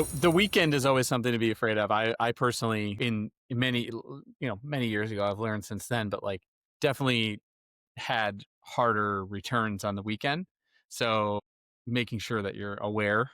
The weekend is always something to be afraid of. I personally, in many, many years ago, I've learned since then, but like definitely had harder returns on the weekend. So making sure that you're aware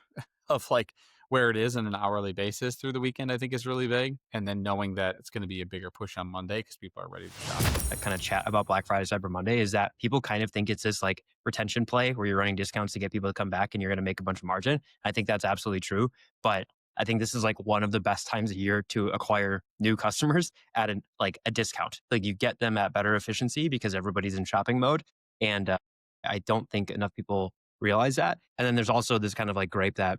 of like where it is on an hourly basis through the weekend, I think is really big. And then knowing that it's going to be a bigger push on Monday because people are ready to shop. That kind of chat about Black Friday, Cyber Monday is that people kind of think it's this like retention play where you're running discounts to get people to come back and you're going to make a bunch of margin. I think that's absolutely true. But I think this is like one of the best times a year to acquire new customers at a discount. Like you get them at better efficiency because everybody's in shopping mode. And I don't think enough people realize that. And then there's also this kind of like gripe that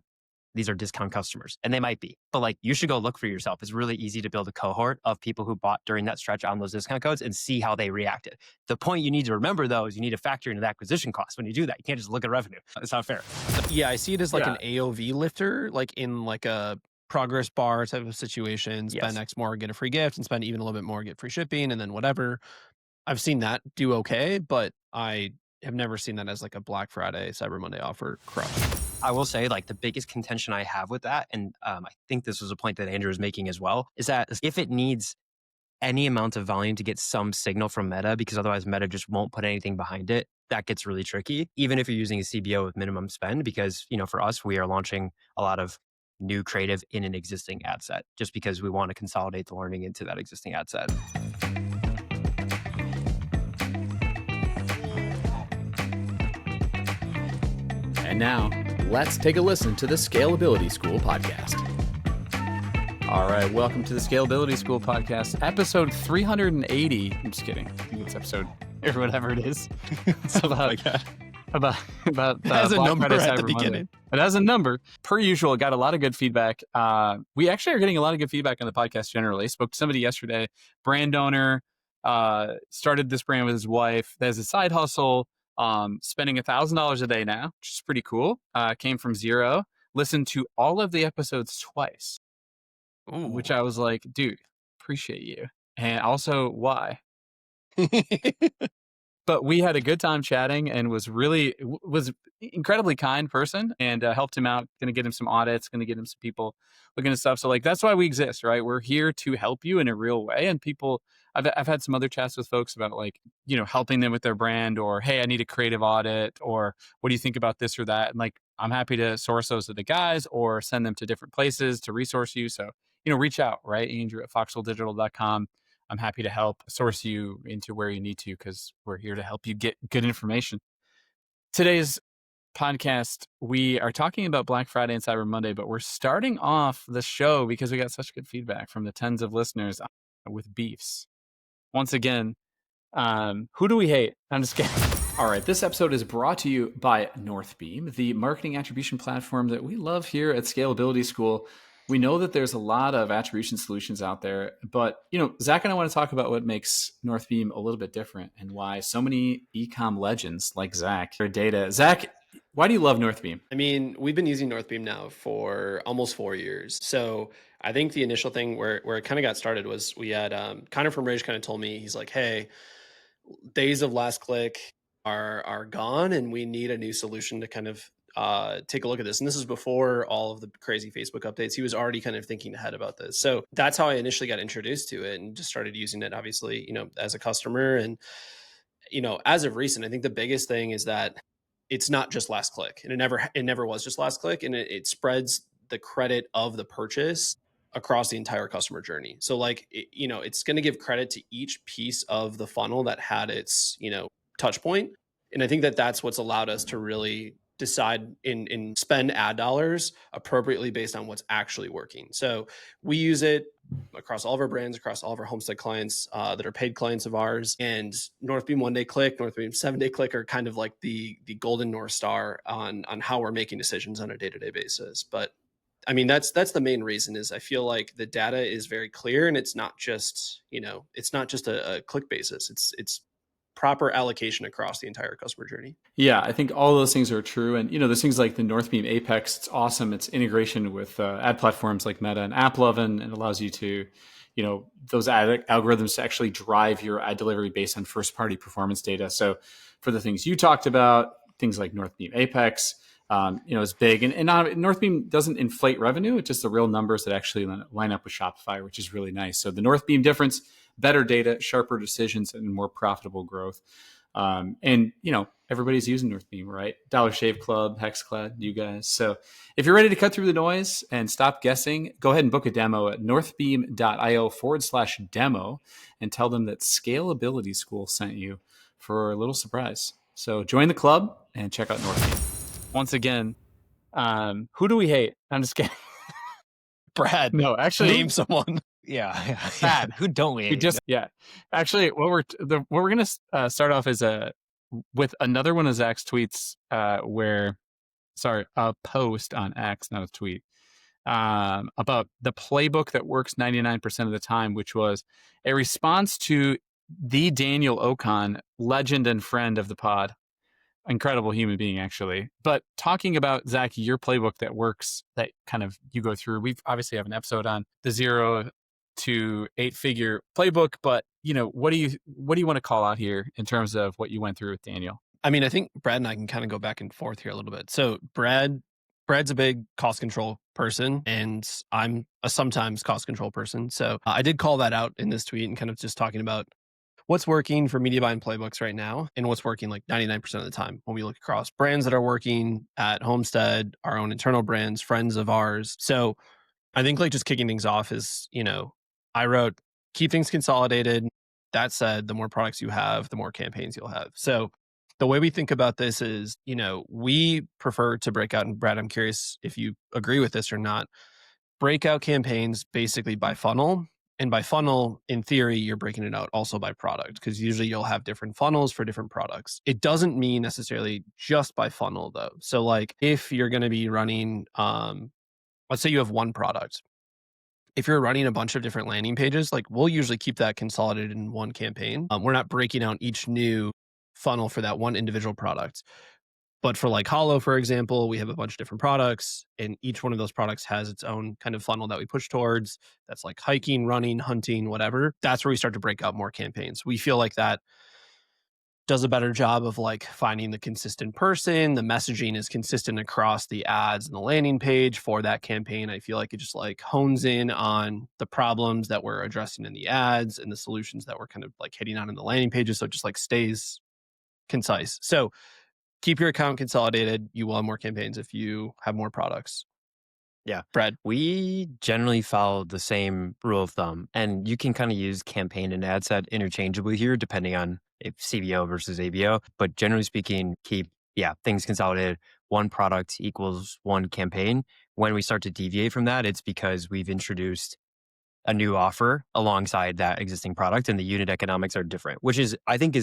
these are discount customers, and they might be, but like you should go look for yourself. It's really easy to build a cohort of people who bought during that stretch on those discount codes and see how they reacted. The point you need to remember though is you need to factor into the acquisition cost when you do that. You can't just look at revenue. It's not fair. Yeah, I see it as like an AOV lifter, like in like a progress bar type of situation. Spend Yes. X more, get a free gift, and spend even a little bit more, get free shipping, and then whatever. I've seen that do okay, but I have never seen that as like a Black Friday, Cyber Monday offer crush. I will say like the biggest contention I have with that, and I think this was a point that Andrew was making as well, is that if it needs any amount of volume to get some signal from Meta, because otherwise Meta just won't put anything behind it, that gets really tricky, even if you're using a CBO with minimum spend, because, for us, we are launching a lot of new creative in an existing ad set, just because we want to consolidate the learning into that existing ad set. And now, let's take a listen to the Scalability School podcast. All right, welcome to the Scalability School podcast, episode 380. I'm just kidding. I think it's episode or whatever it is. It's about It has a number at the beginning. It has a number. Per usual, got a lot of good feedback. We actually are getting a lot of good feedback on the podcast generally. Spoke to somebody yesterday, brand owner, started this brand with his wife. There's a side hustle. Spending $1,000 a day now, which is pretty cool. Came from zero. Listened to all of the episodes twice, which I was like, dude, appreciate you. And also, why? But we had a good time chatting and was incredibly kind person and helped him out. Going to get him some audits, going to get him some people looking at stuff. So like, that's why we exist, right? We're here to help you in a real way. And people, I've had some other chats with folks about like, helping them with their brand or, hey, I need a creative audit or what do you think about this or that? And like, I'm happy to source those to the guys or send them to different places to resource you. So, reach out, right? Andrew at foxwelldigital.com. I'm happy to help source you into where you need to because we're here to help you get good information. Today's podcast, we are talking about Black Friday and Cyber Monday, but we're starting off the show because we got such good feedback from the tens of listeners with beefs. Once again, who do we hate? I'm just kidding. All right, this episode is brought to you by Northbeam, the marketing attribution platform that we love here at Scalability School. We know that there's a lot of attribution solutions out there, but Zach and I want to talk about what makes Northbeam a little bit different and why so many e-com legends like Zach their data. Zach, why do you love Northbeam? I mean, we've been using Northbeam now for almost 4 years. So I think the initial thing where it kind of got started was we had Connor from Rage kind of told me, he's like, hey, days of last click are gone and we need a new solution to kind of take a look at this. And this is before all of the crazy Facebook updates. He was already kind of thinking ahead about this. So that's how I initially got introduced to it and just started using it, obviously, as a customer. And, as of recent, I think the biggest thing is that it's not just last click, and it never was just last click, and it spreads the credit of the purchase across the entire customer journey. So like, it's going to give credit to each piece of the funnel that had its, touch point. And I think that that's what's allowed us to really decide and spend ad dollars appropriately based on what's actually working. So we use it across all of our brands, across all of our Homestead clients that are paid clients of ours. And Northbeam 1-day click, Northbeam 7-day click are kind of like the golden North Star on how we're making decisions on a day-to-day basis. But I mean, that's the main reason is I feel like the data is very clear and it's not just, it's not just a click basis. It's proper allocation across the entire customer journey. Yeah, I think all those things are true. And, there's things like the Northbeam Apex. It's awesome. It's integration with ad platforms like Meta and AppLovin, and it allows you to, those ad algorithms to actually drive your ad delivery based on first party performance data. So for the things you talked about, things like Northbeam Apex, is big. And Northbeam doesn't inflate revenue. It's just the real numbers that actually line up with Shopify, which is really nice. So the Northbeam difference, better data, sharper decisions, and more profitable growth. And everybody's using Northbeam, right? Dollar Shave Club, Hexclad, you guys. So if you're ready to cut through the noise and stop guessing, go ahead and book a demo at northbeam.io/demo and tell them that Scalability School sent you for a little surprise. So join the club and check out Northbeam. Once again, who do we hate? I'm just kidding. Brad. No, actually, Name someone. Yeah. Brad, who don't we hate? Actually, what we're gonna start off is with another one of Zach's tweets, a post on X, not a tweet, about the playbook that works 99% of the time, which was a response to the Daniel Ocon, legend and friend of the pod. Incredible human being, actually. But talking about, Zach, your playbook that works, that kind of you go through. We obviously have an episode on the 0 to 8-figure playbook, but what do you want to call out here in terms of what you went through with Daniel? I mean, I think Brad and I can kind of go back and forth here a little bit. So Brad's a big cost control person, and I'm a sometimes cost control person. So I did call that out in this tweet and kind of just talking about what's working for media buying playbooks right now and what's working like 99% of the time when we look across brands that are working at Homestead, our own internal brands, friends of ours. So I think like just kicking things off is, I wrote, keep things consolidated. That said, the more products you have, the more campaigns you'll have. So the way we think about this is, we prefer to break out, and Brad, I'm curious if you agree with this or not, breakout campaigns basically by funnel. And by funnel, in theory, you're breaking it out also by product, because usually you'll have different funnels for different products. It doesn't mean necessarily just by funnel, though. So like if you're going to be running, let's say you have one product. If you're running a bunch of different landing pages, like we'll usually keep that consolidated in one campaign. We're not breaking out each new funnel for that one individual product. But for like Hollow, for example, we have a bunch of different products, and each one of those products has its own kind of funnel that we push towards. That's like hiking, running, hunting, whatever. That's where we start to break out more campaigns. We feel like that does a better job of like finding the consistent person. The messaging is consistent across the ads and the landing page for that campaign. I feel like it just like hones in on the problems that we're addressing in the ads and the solutions that we're kind of like hitting on in the landing pages. So it just like stays concise. So keep your account consolidated. You will have more campaigns if you have more products. Yeah. Brad? We generally follow the same rule of thumb, and you can kind of use campaign and ad set interchangeably here, depending on if CBO versus ABO. But generally speaking, keep things consolidated. One product equals one campaign. When we start to deviate from that, it's because we've introduced a new offer alongside that existing product, and the unit economics are different, which is, I think,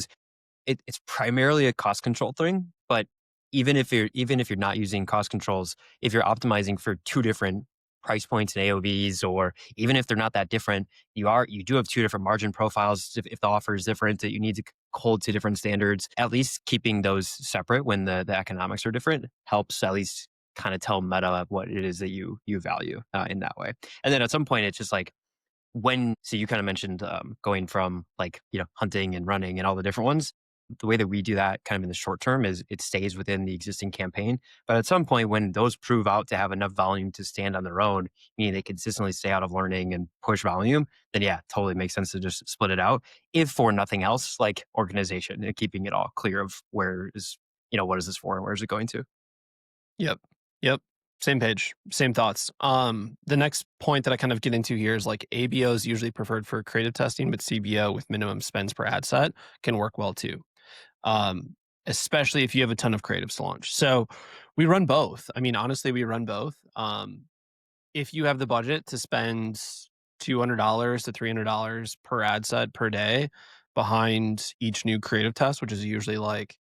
it's primarily a cost control thing. But even if you're not using cost controls, if you're optimizing for two different price points and AOVs, or even if they're not that different, you do have two different margin profiles. If the offer is different, that you need to hold to different standards, at least keeping those separate when the economics are different helps at least kind of tell Meta what it is that you value in that way. And then at some point, it's just like, so you kind of mentioned going from like, hunting and running and all the different ones. The way that we do that kind of in the short term is it stays within the existing campaign. But at some point, when those prove out to have enough volume to stand on their own, meaning they consistently stay out of learning and push volume, then totally makes sense to just split it out. If for nothing else, like organization and keeping it all clear of where is, what is this for and where is it going to? Yep. Same page, same thoughts. The next point that I kind of get into here is like ABO is usually preferred for creative testing, but CBO with minimum spends per ad set can work well too. Especially if you have a ton of creatives to launch. So we run both. I mean, honestly, we run both. If you have the budget to spend $200 to $300 per ad set per day behind each new creative test, which is usually like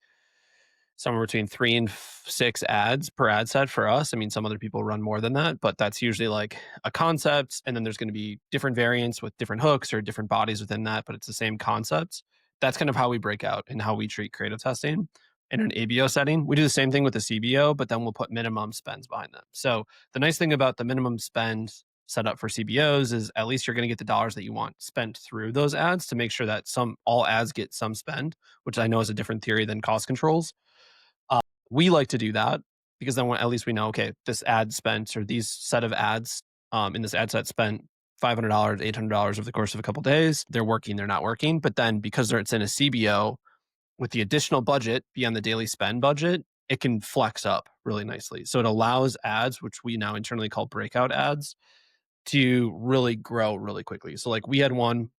somewhere between 3 and 6 ads per ad set for us. I mean, some other people run more than that, but that's usually like a concept. And then there's going to be different variants with different hooks or different bodies within that, but it's the same concept. That's kind of how we break out and how we treat creative testing in an ABO setting. We do the same thing with the CBO, but then we'll put minimum spends behind them. So the nice thing about the minimum spend set up for CBOs is at least you're going to get the dollars that you want spent through those ads to make sure that all ads get some spend, which I know is a different theory than cost controls. We like to do that. because then at least we know, okay, this ad spent or these set of ads in this ad set spent $500, $800 over the course of a couple days. They're working, they're not working. But then because it's in a CBO with the additional budget beyond the daily spend budget, it can flex up really nicely. So it allows ads, which we now internally call breakout ads, to really grow really quickly. So like we had one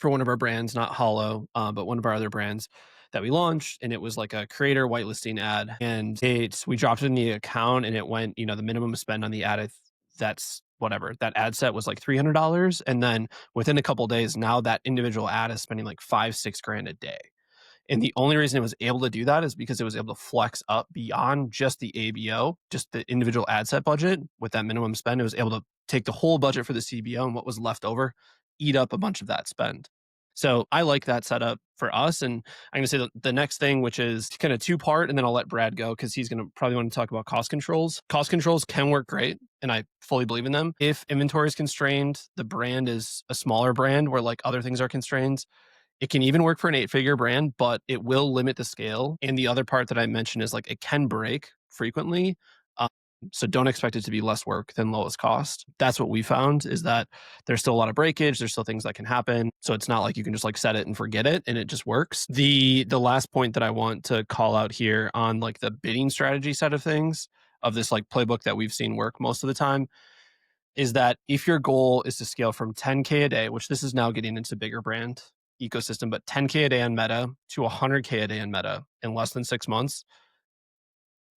for one of our brands, not Hollow, but one of our other brands that we launched, and it was like a creator whitelisting ad, and we dropped it in the account, and it went, the minimum spend on the ad, that's whatever that ad set was like $300, and then within a couple of days, now that individual ad is spending like 5-6 grand a day. And the only reason it was able to do that is because it was able to flex up beyond just the ABO, just the individual ad set budget with that minimum spend. It was able to take the whole budget for the CBO and what was left over, eat up a bunch of that spend. So I like that setup for us. And I'm going to say the next thing, which is kind of two-part, and then I'll let Brad go because he's going to probably want to talk about cost controls. Cost controls can work great, and I fully believe in them. If inventory is constrained, the brand is a smaller brand where like other things are constrained. It can even work for an 8-figure brand, but it will limit the scale. And the other part that I mentioned is like it can break frequently. So don't expect it to be less work than lowest cost. That's what we found, is that there's still a lot of breakage. There's still things that can happen. So it's not like you can just like set it and forget it and it just works. The last point that I want to call out here on like the bidding strategy side of things, of this like playbook that we've seen work most of the time, is that if your goal is to scale from 10K a day, which this is now getting into bigger brand ecosystem, but 10K a day on Meta to 100K a day on Meta in less than 6 months,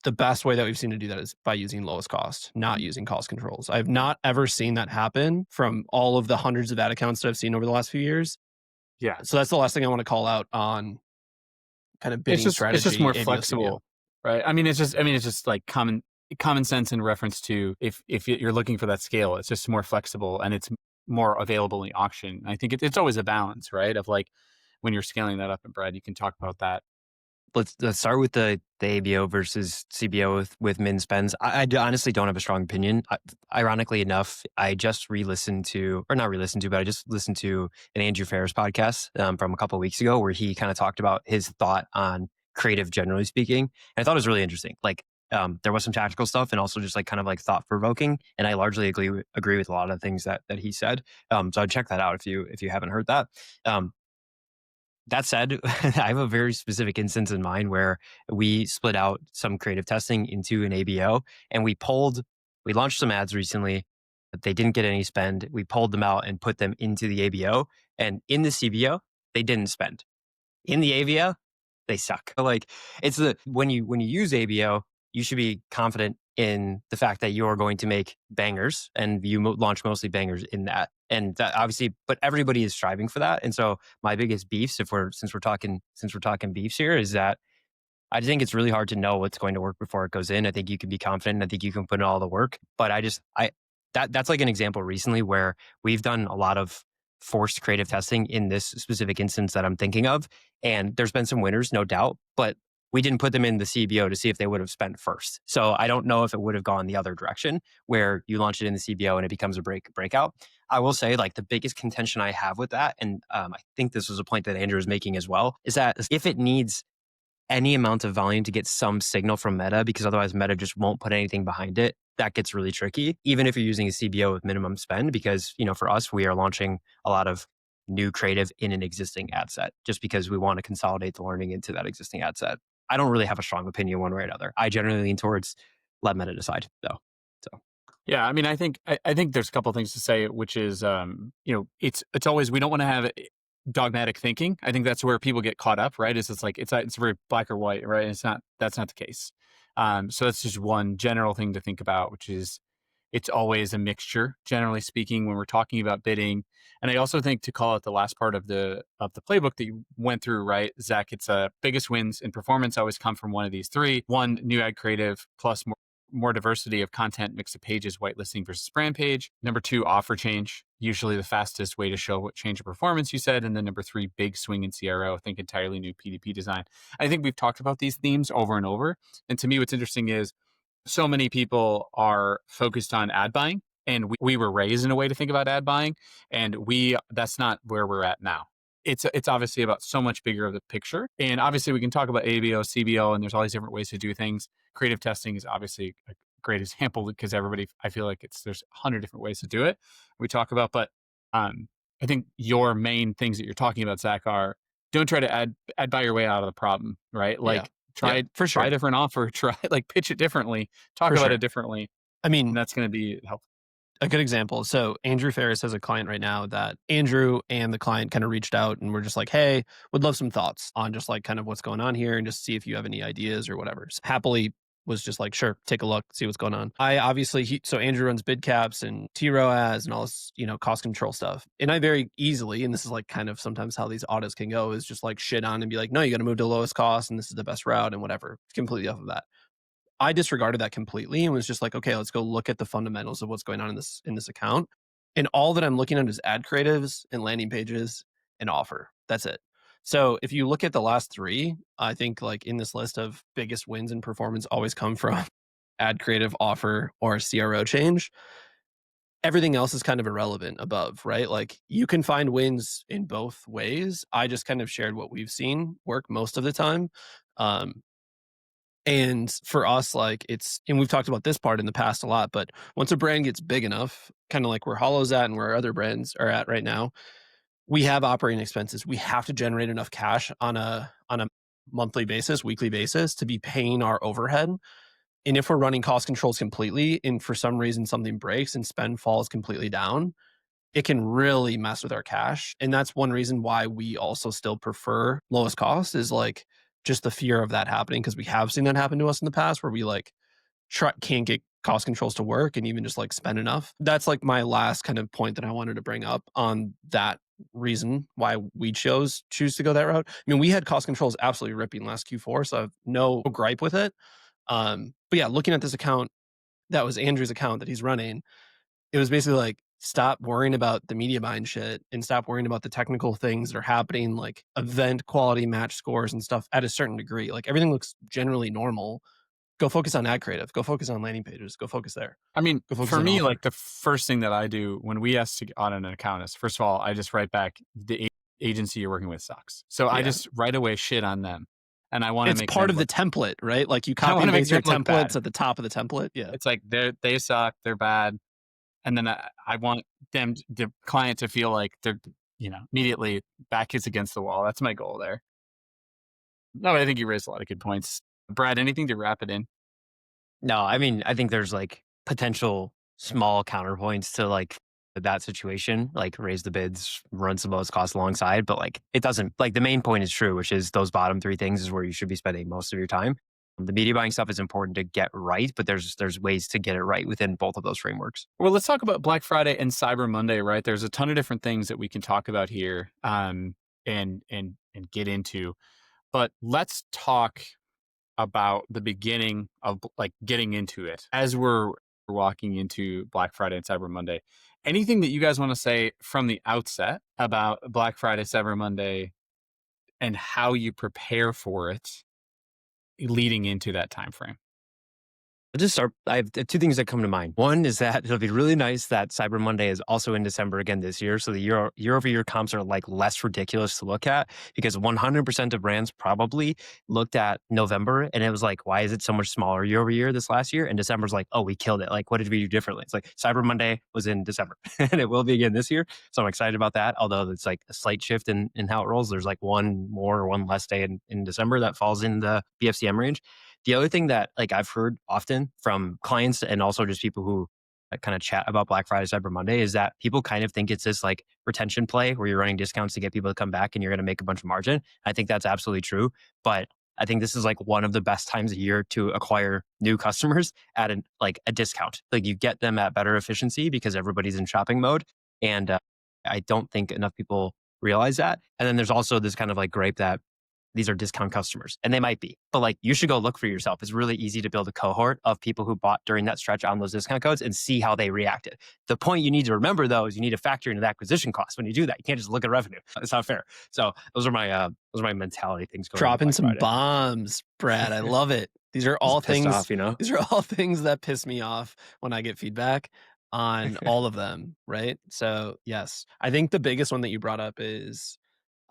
the best way that we've seen to do that is by using lowest cost, not using cost controls. I've not ever seen that happen from all of the hundreds of ad accounts that I've seen over the last few years. Yeah. So that's the last thing I want to call out on kind of bidding strategy. It's just more ABO, flexible, right? I mean, it's just like common sense in reference to if you're looking for that scale, it's just more flexible and it's more available in the auction. I think it's always a balance, right? Of like when you're scaling that up. And Brad, you can talk about that. Let's start with the ABO versus CBO with min spends. I honestly don't have a strong opinion. Ironically enough, I just but I just listened to an Andrew Ferris podcast from a couple of weeks ago where he kind of talked about his thought on creative, generally speaking. And I thought it was really interesting. Like there was some tactical stuff and also just like kind of like thought provoking. And I largely agree with a lot of the things that he said. So I'd check that out if you haven't heard that. That said, I have a very specific instance in mind where we split out some creative testing into an ABO, and we launched some ads recently, but they didn't get any spend. We pulled them out and put them into the ABO, and in the CBO, they didn't spend. In the ABO, they suck. Like when you use ABO, you should be confident in the fact that you're going to make bangers, and you launch mostly bangers in that. And that obviously, but everybody is striving for that. And so my biggest beefs, since we're talking beefs here, is that I think it's really hard to know what's going to work before it goes in. I think you can be confident. I think you can put in all the work, but that's like an example recently where we've done a lot of forced creative testing in this specific instance that I'm thinking of. And there's been some winners, no doubt, but we didn't put them in the CBO to see if they would have spent first. So I don't know if it would have gone the other direction where you launch it in the CBO and it becomes a breakout. I will say like the biggest contention I have with that, and I think this was a point that Andrew was making as well, is that if it needs any amount of volume to get some signal from Meta, because otherwise Meta just won't put anything behind it, that gets really tricky, even if you're using a CBO with minimum spend, because, for us, we are launching a lot of new creative in an existing ad set just because we want to consolidate the learning into that existing ad set. I don't really have a strong opinion one way or another. I generally lean towards let Meta decide though. So. Yeah, I mean, I think there's a couple of things to say, which is, it's always, we don't want to have dogmatic thinking. I think that's where people get caught up, right? It's like it's very black or white, right? And that's not the case. So that's just one general thing to think about, which is it's always a mixture, generally speaking, when we're talking about bidding. And I also think to call out the last part of the playbook that you went through, right, Zach, it's biggest wins in performance always come from one of these three. One, new ad creative plus more diversity of content, mix of pages, whitelisting versus brand page. Number two, offer change, usually the fastest way to show what change of performance you said. And then number three, big swing in CRO, think entirely new PDP design. I think we've talked about these themes over and over. And to me, what's interesting is so many people are focused on ad buying, and we were raised in a way to think about ad buying, and that's not where we're at now. it's obviously about so much bigger of the picture. And obviously we can talk about ABO, CBO, and there's all these different ways to do things. Creative testing is obviously a great example because everybody, I feel like there's 100 different ways to do it. We talk about, but I think your main things that you're talking about, Zach, are don't try to add by your way out of the problem, right? Yeah. Like Yeah, for try a sure. different offer, try like pitch it differently, talk For about sure. it differently, I and mean, that's going to be helpful. a good example. So Andrew Ferris has a client right now that Andrew and the client kind of reached out and were just like, hey, would love some thoughts on just like kind of what's going on here and just see if you have any ideas or whatever. So happily was just like, sure, take a look, see what's going on. I obviously, so Andrew runs bid caps and TROAS and all this, cost control stuff. And I very easily, and this is like kind of sometimes how these audits can go, is just like shit on and be like, no, you got to move to the lowest cost and this is the best route and whatever, completely off of that. I disregarded that completely and was just like, okay, let's go look at the fundamentals of what's going on in this account. And all that I'm looking at is ad creatives and landing pages and offer. That's it. So if you look at the last three, I think like in this list of biggest wins in performance always come from ad creative, offer, or CRO change. Everything else is kind of irrelevant above, right? Like you can find wins in both ways. I just kind of shared what we've seen work most of the time. Um, and for us, like and we've talked about this part in the past a lot, but once a brand gets big enough, kind of like where Hollow's at and where other brands are at right now, we have operating expenses. We have to generate enough cash on a monthly basis, weekly basis to be paying our overhead. And if we're running cost controls completely and for some reason something breaks and spend falls completely down, it can really mess with our cash. And that's one reason why we also still prefer lowest cost is like just the fear of that happening because we have seen that happen to us in the past where we like can't get cost controls to work and even just like spend enough. That's like my last kind of point that I wanted to bring up on that reason why we choose to go that route. I mean, we had cost controls absolutely ripping last Q4, so I have no gripe with it. But yeah, looking at this account, that was Andrew's account that he's running. It was basically like, stop worrying about the media buying shit and stop worrying about the technical things that are happening, like event quality match scores and stuff at a certain degree. Like everything looks generally normal. Go focus on ad creative. Go focus on landing pages. Go focus there. I mean, Go focus for on me, offer. like the first thing that I do when we ask to audit an account is, first of all, I just write back the agency you're working with sucks. So I Yeah. just right away shit on them, and I want to It's make part them of the template, right? Like you I copy wanna and make paste your them look bad. templates at the top of the template. Yeah. It's like they suck, they're bad, and then I want the client to feel like they're immediately back is against the wall. That's my goal there. No, I think you raised a lot of good points. Brad, anything to wrap it in? No, I mean, I think there's like potential small counterpoints to like that situation, like raise the bids, run some lowest cost alongside, but like it doesn't like the main point is true, which is those bottom three things is where you should be spending most of your time. The media buying stuff is important to get right, but there's ways to get it right within both of those frameworks. Well, let's talk about Black Friday and Cyber Monday, right? There's a ton of different things that we can talk about here, and get into. But let's talk about the beginning of like getting into it as we're walking into Black Friday and Cyber Monday. Anything that you guys want to say from the outset about Black Friday, Cyber Monday, and how you prepare for it leading into that time frame? I'll just start. I have two things that come to mind. One is that it'll be really nice that Cyber Monday is also in December again this year. So the year over year comps are like less ridiculous to look at because 100% of brands probably looked at November and it was like, why is it so much smaller year over year this last year? And December's like, oh, we killed it. Like, what did we do differently? It's like Cyber Monday was in December and it will be again this year. So I'm excited about that. Although it's like a slight shift in how it rolls. There's like one more or one less day in December that falls in the BFCM range. The other thing that like I've heard often from clients and also just people who kind of chat about Black Friday, Cyber Monday is that people kind of think it's this like retention play where you're running discounts to get people to come back and you're going to make a bunch of margin. I think that's absolutely true. But I think this is like one of the best times a year to acquire new customers at a discount. Like you get them at better efficiency because everybody's in shopping mode. And I don't think enough people realize that. And then there's also this kind of like gripe that these are discount customers and they might be, but like you should go look for yourself. It's really easy to build a cohort of people who bought during that stretch on those discount codes and see how they reacted. The point you need to remember though, is you need to factor in the acquisition costs when you do that. You can't just look at revenue. It's not fair. So those are my mentality things going on. Dropping Black some Friday. bombs, Brad. I love it. These are all Just pissed things, off, these are all things that piss me off when I get feedback on all of them, right? So yes, I think the biggest one that you brought up is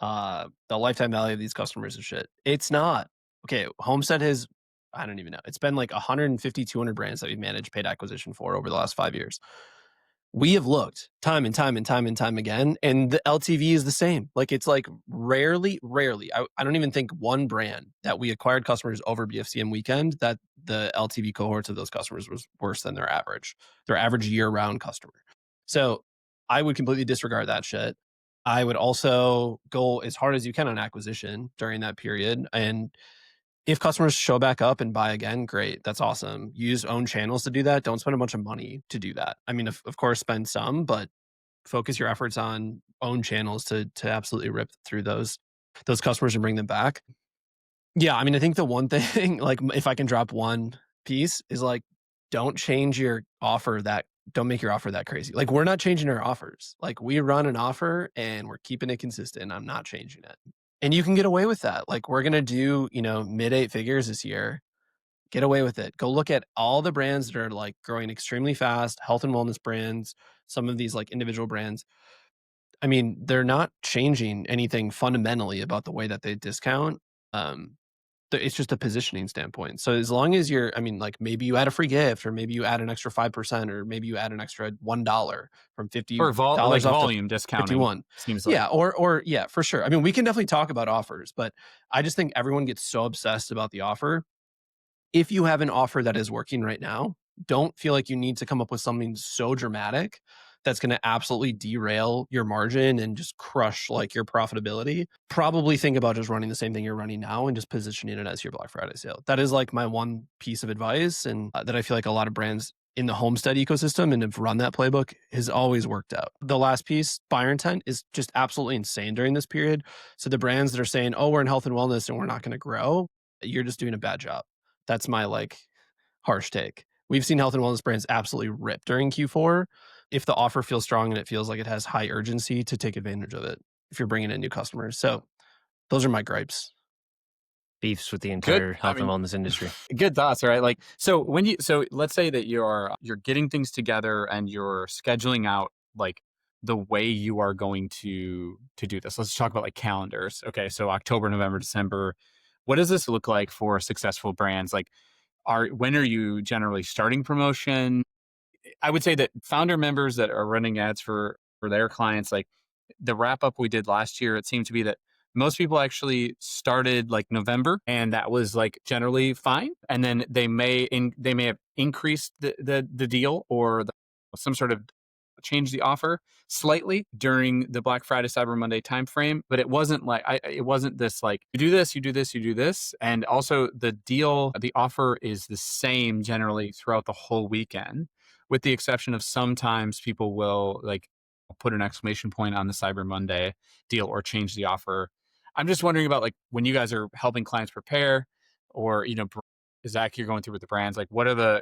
the lifetime value of these customers is shit. It's not. Okay, Homestead has, I don't even know. It's been like 150, 200 brands that we've managed paid acquisition for over the last 5 years. We have looked time and time and time and time again, and the LTV is the same. Like it's like rarely, I don't even think one brand that we acquired customers over BFCM weekend that the LTV cohorts of those customers was worse than their average year-round customer. So I would completely disregard that shit. I would also go as hard as you can on acquisition during that period. And if customers show back up and buy again, great. That's awesome. Use own channels to do that. Don't spend a bunch of money to do that. I mean, of course, spend some, but focus your efforts on own channels to absolutely rip through those customers and bring them back. Yeah, I mean, I think the one thing, like if I can drop one piece, is like don't change your offer don't make your offer that crazy. Like we're not changing our offers. Like we run an offer and we're keeping it consistent. I'm not changing it. And you can get away with that. Like we're going to do, mid 8 figures this year. Get away with it. Go look at all the brands that are like growing extremely fast, health and wellness brands, some of these like individual brands. I mean, they're not changing anything fundamentally about the way that they discount. It's just a positioning standpoint. So as long as I mean, like maybe you add a free gift, or maybe you add an extra 5%, or maybe you add an extra $1 from $50 Or like off to volume discounting 51. seems like. Yeah, or yeah, for sure. I mean, we can definitely talk about offers, but I just think everyone gets so obsessed about the offer. If you have an offer that is working right now, don't feel like you need to come up with something so dramatic that's going to absolutely derail your margin and just crush like your profitability. Probably think about just running the same thing you're running now and just positioning it as your Black Friday sale. That is like my one piece of advice, and that I feel like a lot of brands in the Homestead ecosystem and have run that playbook has always worked out. The last piece, buyer intent, is just absolutely insane during this period. So the brands that are saying, oh, we're in health and wellness and we're not going to grow, you're just doing a bad job. That's my like harsh take. We've seen health and wellness brands absolutely rip during Q4 if the offer feels strong and it feels like it has high urgency to take advantage of it if you're bringing in new customers. So those are my gripes. Beefs with the entire health and wellness industry. Good thoughts, right? Like, so let's say that you're getting things together and you're scheduling out like the way you are going to do this. Let's talk about like calendars. Okay, so October, November, December. What does this look like for successful brands? Like, when are you generally starting promotion? I would say that founder members that are running ads for their clients, like the wrap up we did last year, it seemed to be that most people actually started like November, and that was like generally fine. And then they may have increased the deal or some sort of change the offer slightly during the Black Friday, Cyber Monday timeframe, but it wasn't like it wasn't this like you do this, you do this, you do this, and also the offer is the same generally throughout the whole weekend, with the exception of sometimes people will like put an exclamation point on the Cyber Monday deal or change the offer. I'm just wondering about like when you guys are helping clients prepare, or Zach, you're going through with the brands, like what are the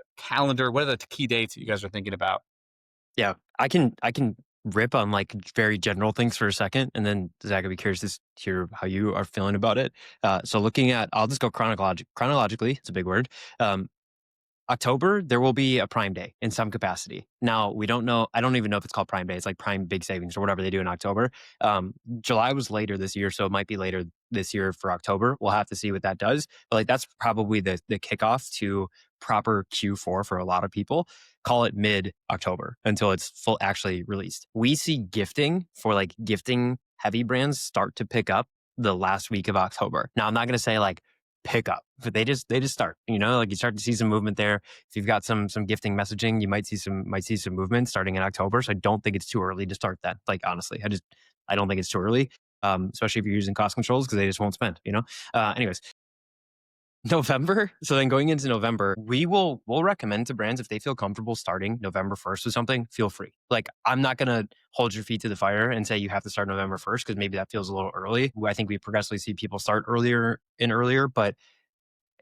key dates that you guys are thinking about? Yeah, I can rip on like very general things for a second, and then Zach, I'd be curious to hear how you are feeling about it. So looking at, I'll just go chronologically. It's a big word. October, there will be a Prime Day in some capacity. Now, we don't know. I don't even know if it's called Prime Day. It's like Prime Big Savings or whatever they do in October. July was later this year, so it might be later this year for October. We'll have to see what that does. But like that's probably the kickoff to proper Q4 for a lot of people. Call it mid-October until it's full actually released. We see gifting for like gifting heavy brands start to pick up the last week of October. Now, I'm not going to say like pick up, but they just start, like you start to see some movement there. If you've got some gifting messaging, you might see some movement starting in October. So I don't think it's too early to start that. Like, honestly, I don't think it's too early. Especially if you're using cost controls, because they just won't spend, anyways. November. So then going into November, we'll recommend to brands if they feel comfortable starting November 1st with something, feel free. Like I'm not going to hold your feet to the fire and say you have to start November 1st because maybe that feels a little early. I think we progressively see people start earlier, but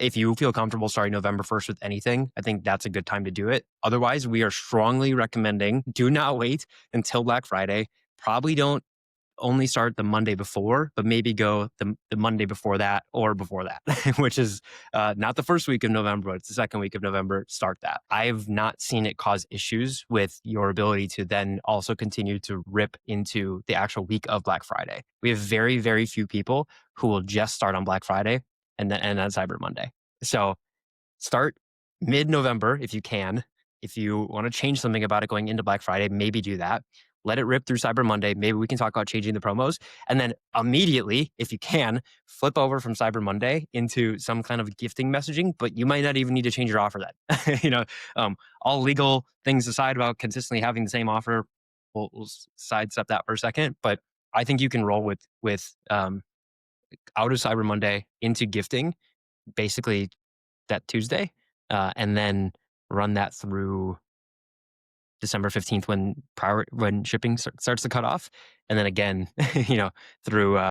if you feel comfortable starting November 1st with anything, I think that's a good time to do it. Otherwise, we are strongly recommending do not wait until Black Friday. Probably don't only start the Monday before, but maybe go the Monday before that or before that, which is not the first week of November, but it's the second week of November. Start that. I've not seen it cause issues with your ability to then also continue to rip into the actual week of Black Friday. We have very, very few people who will just start on Black Friday and then end on Cyber Monday. So start mid-November if you can. If you want to change something about it going into Black Friday, maybe do that. Let it rip through Cyber Monday. Maybe we can talk about changing the promos. And then immediately, if you can, flip over from Cyber Monday into some kind of gifting messaging, but you might not even need to change your offer then. All legal things aside about consistently having the same offer, we'll sidestep that for a second. But I think you can roll with out of Cyber Monday into gifting, basically that Tuesday, and then run that through December 15th when shipping starts to cut off, and then again, through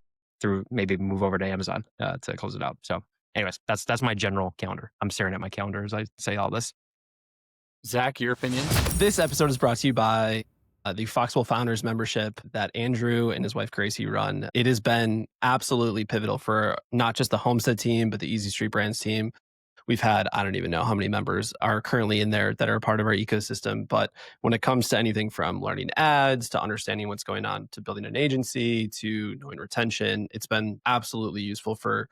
maybe move over to Amazon to close it out. So, anyways, that's my general calendar. I'm staring at my calendar as I say all this. Zach, your opinion? This episode is brought to you by the Foxwell Founders membership that Andrew and his wife Gracie run. It has been absolutely pivotal for not just the Homestead team, but the Easy Street Brands team. We've had, I don't even know how many members are currently in there that are part of our ecosystem. But when it comes to anything from learning ads to understanding what's going on to building an agency to knowing retention, it's been absolutely useful for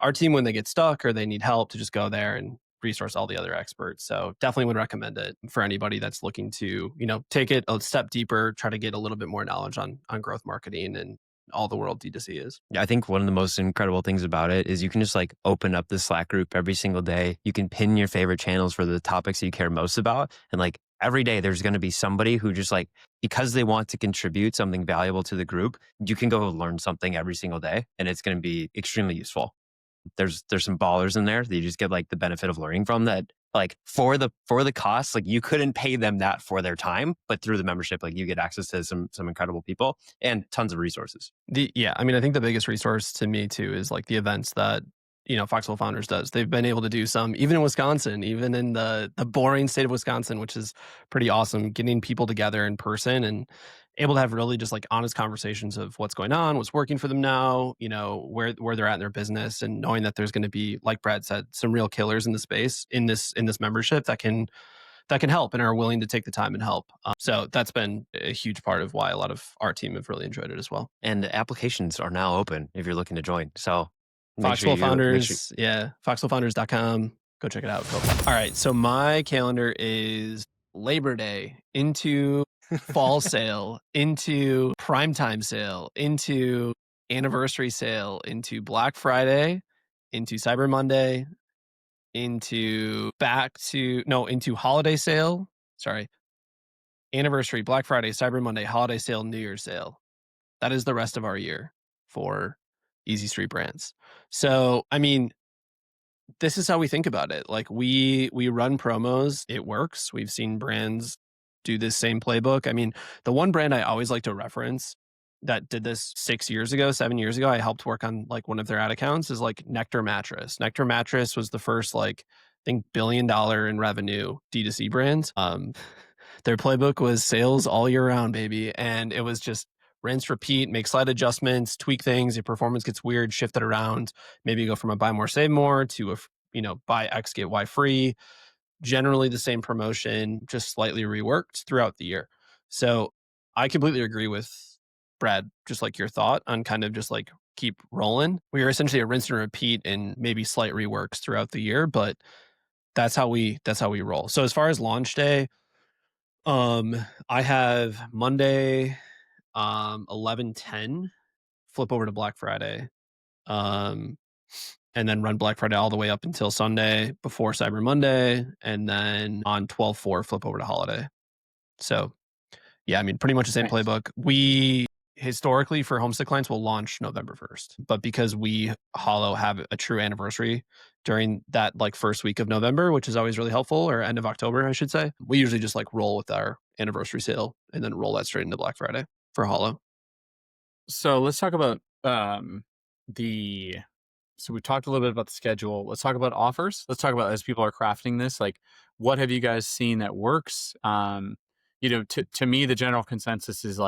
our team when they get stuck or they need help to just go there and resource all the other experts. So definitely would recommend it for anybody that's looking to, take it a step deeper, try to get a little bit more knowledge on growth marketing and all the world D2C is. I think one of the most incredible things about it is you can just open up the Slack group every single day. You can pin your favorite channels for the topics you care most about. And every day there's going to be somebody who just because they want to contribute something valuable to the group, you can go learn something every single day and it's going to be extremely useful. There's some ballers in there that you just get the benefit of learning from that. For the cost, you couldn't pay them that for their time, but through the membership, you get access to some incredible people and tons of resources. I think the biggest resource to me too is the events that Foxwell Founders does. They've been able to do some even in Wisconsin, even in the boring state of Wisconsin, which is pretty awesome. Getting people together in person and able to have really just honest conversations of what's going on, what's working for them now, where they're at in their business, and knowing that there's going to be, like Brad said, some real killers in the space in this membership that can help and are willing to take the time and help. So that's been a huge part of why a lot of our team have really enjoyed it as well. And the applications are now open if you're looking to join. So Foxwell Founders, foxwellfounders.com. Go check it out. All right. So my calendar is Labor Day into fall sale, into primetime sale, into anniversary sale, into Black Friday, into Cyber Monday, into holiday sale. Sorry. Anniversary, Black Friday, Cyber Monday, holiday sale, New Year's sale. That is the rest of our year for Easy Street Brands. So, this is how we think about it. We run promos, it works. We've seen brands do this same playbook. The one brand I always like to reference that did this 7 years ago, I helped work on one of their ad accounts is Nectar Mattress. Nectar Mattress was the first I think $1 billion in revenue D2C brand. Their playbook was sales all year round, baby. And it was just rinse, repeat, make slight adjustments, tweak things. Your performance gets weird, shift it around. Maybe go from a buy more, save more to buy X, get Y free. Generally the same promotion, just slightly reworked throughout the year. So I completely agree with Brad, just your thought on kind of just keep rolling. We are essentially a rinse and repeat and maybe slight reworks throughout the year, but that's how we roll. So as far as launch day, I have Monday 11:10 flip over to Black Friday, and then run Black Friday all the way up until Sunday before Cyber Monday, and then on 12/4 flip over to holiday. So pretty much the same playbook. We historically for Homestead clients will launch November 1st, but because we have a true anniversary during that first week of November, which is always really helpful, or end of October, I should say, we usually just roll with our anniversary sale and then roll that straight into Black Friday for Hollow. So let's talk about so we talked a little bit about the schedule. Let's talk about offers. Let's talk about, as people are crafting this, what have you guys seen that works? To me, the general consensus is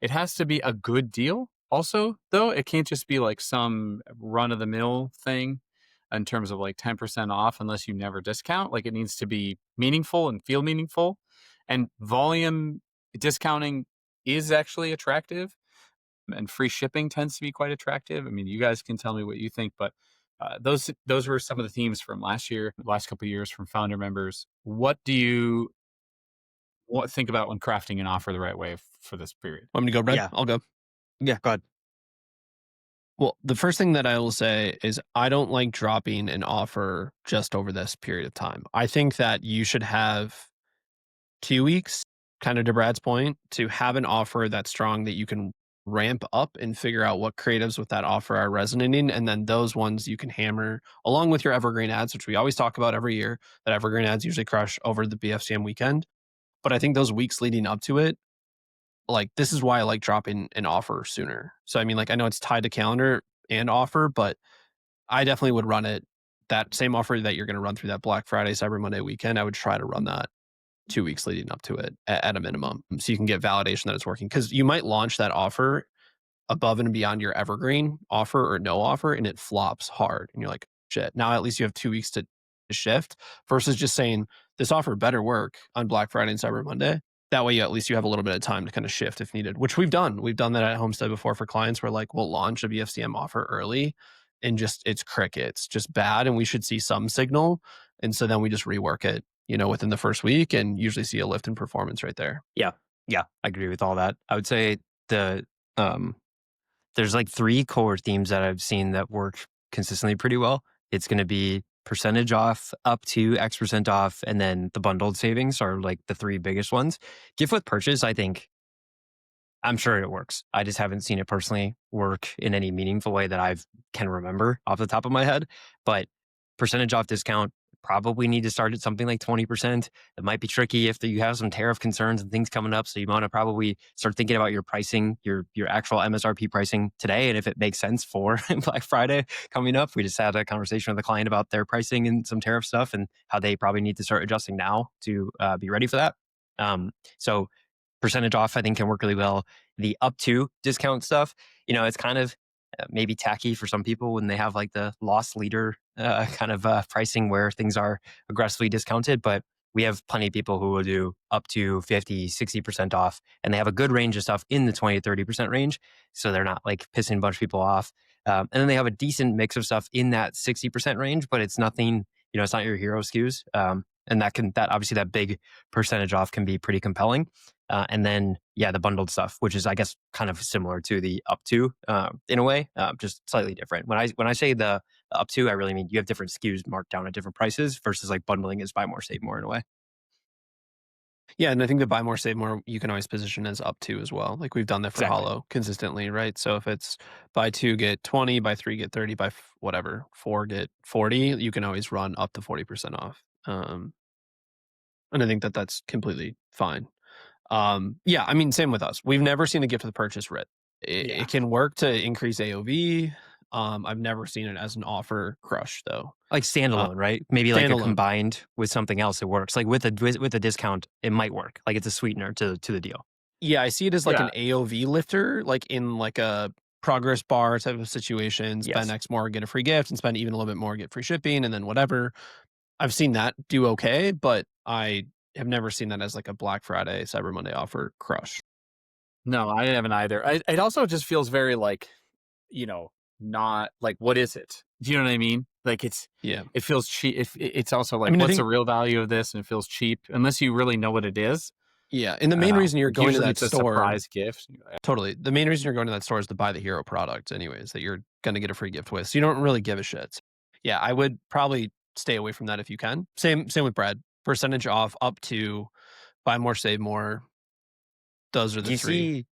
it has to be a good deal also, though. It can't just be like some run of the mill thing in terms of like 10% off unless you never discount. Like it needs to be meaningful and feel meaningful. And volume discounting is actually attractive, and free shipping tends to be quite attractive. I mean, you guys can tell me what you think, but those were some of the themes from last year, last couple of years from founder members. What do you think about when crafting an offer the right way for this period? Want me to go, Brad? Yeah. I'll go. Yeah, go ahead. Well, the first thing that I will say is I don't like dropping an offer just over this period of time. I think that you should have 2 weeks, kind of to Brad's point, to have an offer that's strong that you can ramp up and figure out what creatives with that offer are resonating. And then those ones you can hammer along with your evergreen ads, which we always talk about every year, that evergreen ads usually crush over the BFCM weekend. But I think those weeks leading up to it, like this is why I like dropping an offer sooner. So I mean, like I know it's tied to calendar and offer, but I definitely would run it that same offer that you're going to run through that Black Friday, Cyber Monday weekend. I would try to run that 2 weeks leading up to it at a minimum, so you can get validation that it's working. Because you might launch that offer above and beyond your evergreen offer or no offer, and it flops hard, and you're like, shit. Now at least you have 2 weeks to shift versus just saying this offer better work on Black Friday and Cyber Monday. That way, at least you have a little bit of time to kind of shift if needed, which we've done. We've done that at Homestead before for clients where like we'll launch a BFCM offer early and just it's crickets, just bad. And we should see some signal. And so then we just rework it, within the first week and usually see a lift in performance right there. Yeah. Yeah. I agree with all that. I would say there's like 3 core themes that I've seen that work consistently pretty well. It's going to be percentage off up to X% off, and then the bundled savings are like the 3 biggest ones. Gift with purchase, I think, I'm sure it works. I just haven't seen it personally work in any meaningful way that I can remember off the top of my head. But percentage off discount, probably need to start at something like 20%. It might be tricky if you have some tariff concerns and things coming up. So you want to probably start thinking about your pricing, your actual MSRP pricing today. And if it makes sense for Black Friday coming up, we just had a conversation with a client about their pricing and some tariff stuff and how they probably need to start adjusting now to be ready for that. So percentage off, I think, can work really well. The up to discount stuff, it's kind of maybe tacky for some people when they have like the loss leader kind of pricing where things are aggressively discounted. But we have plenty of people who will do up to 50, 60% off, and they have a good range of stuff in the 20 to 30% range. So they're not like pissing a bunch of people off. And then they have a decent mix of stuff in that 60% range, but it's nothing, it's not your hero SKUs. And that obviously that big percentage off can be pretty compelling. And then, the bundled stuff, which is, I guess, kind of similar to the up to in a way, just slightly different. When I say the up to, I really mean you have different SKUs marked down at different prices versus like bundling is buy more, save more in a way. Yeah, and I think the buy more, save more, you can always position as up to as well. Like we've done that for Exactly. Hollow consistently, right? So if it's buy 2, get 20, buy 3, get 30, buy whatever, 4, get 40, you can always run up to 40% off. And I think that that's completely fine. I mean, same with us. We've never seen a gift with purchase writ. It can work to increase AOV. I've never seen it as an offer crush though. Like standalone, right? Maybe like a standalone. combined with something else, it works. Like with a discount, it might work. Like it's a sweetener to the deal. Yeah, I see it as like Yeah. an AOV lifter, like in like a progress bar type of situation. Spend Yes. X more, get a free gift, and spend even a little bit more, get free shipping, and then whatever. I've seen that do okay, but I have never seen that as like a Black Friday, Cyber Monday offer crush. No, I haven't either. It also just feels very like, not like, what is it? Do you know what I mean? Like it feels cheap. If it's also like, what's the real value of this? And it feels cheap unless you really know what it is. Yeah, and the main reason you're going to Usually that it's a store, surprise gift. totally. The main reason you're going to that store is to buy the hero product, anyways, that you're going to get a free gift with. So you don't really give a shit. Yeah, I would probably stay away from that if you can. Same with Brad. Percentage off up to buy more, save more. Those are the 3.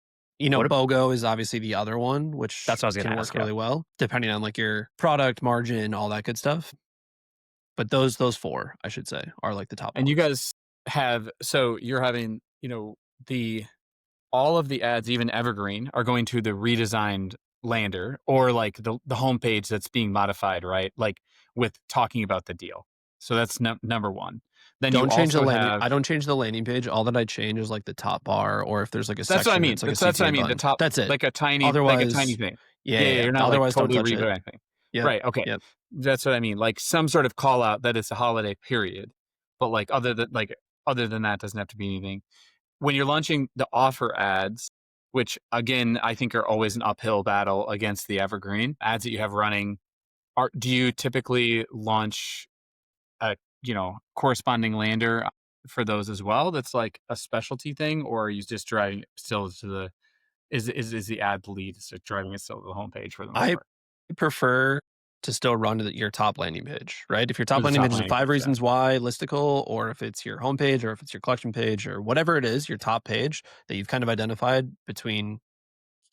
BOGO is obviously the other one, which That's what I was can gonna work ask, really well, depending on like your product margin, all that good stuff. But those 4, I should say, are like the top And you ones. guys you're having, all of the ads, even evergreen, are going to the redesigned lander or like the homepage that's being modified, right? Like with talking about the deal. So that's number one. Then you Don't change the also landing. have I don't change the landing page. All that I change is like the top bar, or if there's like a that's what I section mean. that's like a That's what CTA I mean. The button. top, That's it. like a tiny Otherwise, thing. yeah, Yeah, yeah, yeah. you're not like Otherwise, don't totally touch it. redoing anything. Yep. Right. Okay. Yep. That's what I mean. Like some sort of call out that it's a holiday period, but like other than that, it doesn't have to be anything. When you're launching the offer ads, which again I think are always an uphill battle against the evergreen ads that you have running, do you typically launch a corresponding lander for those as well? That's like a specialty thing, or are you just driving it still to the is the ad lead so driving it still to the homepage for the most I part? prefer to still run to your top landing page, right? If your top The landing top page is landing five page, yeah. reasons why listicle, or if it's your homepage, or if it's your collection page, or whatever it is, your top page that you've kind of identified between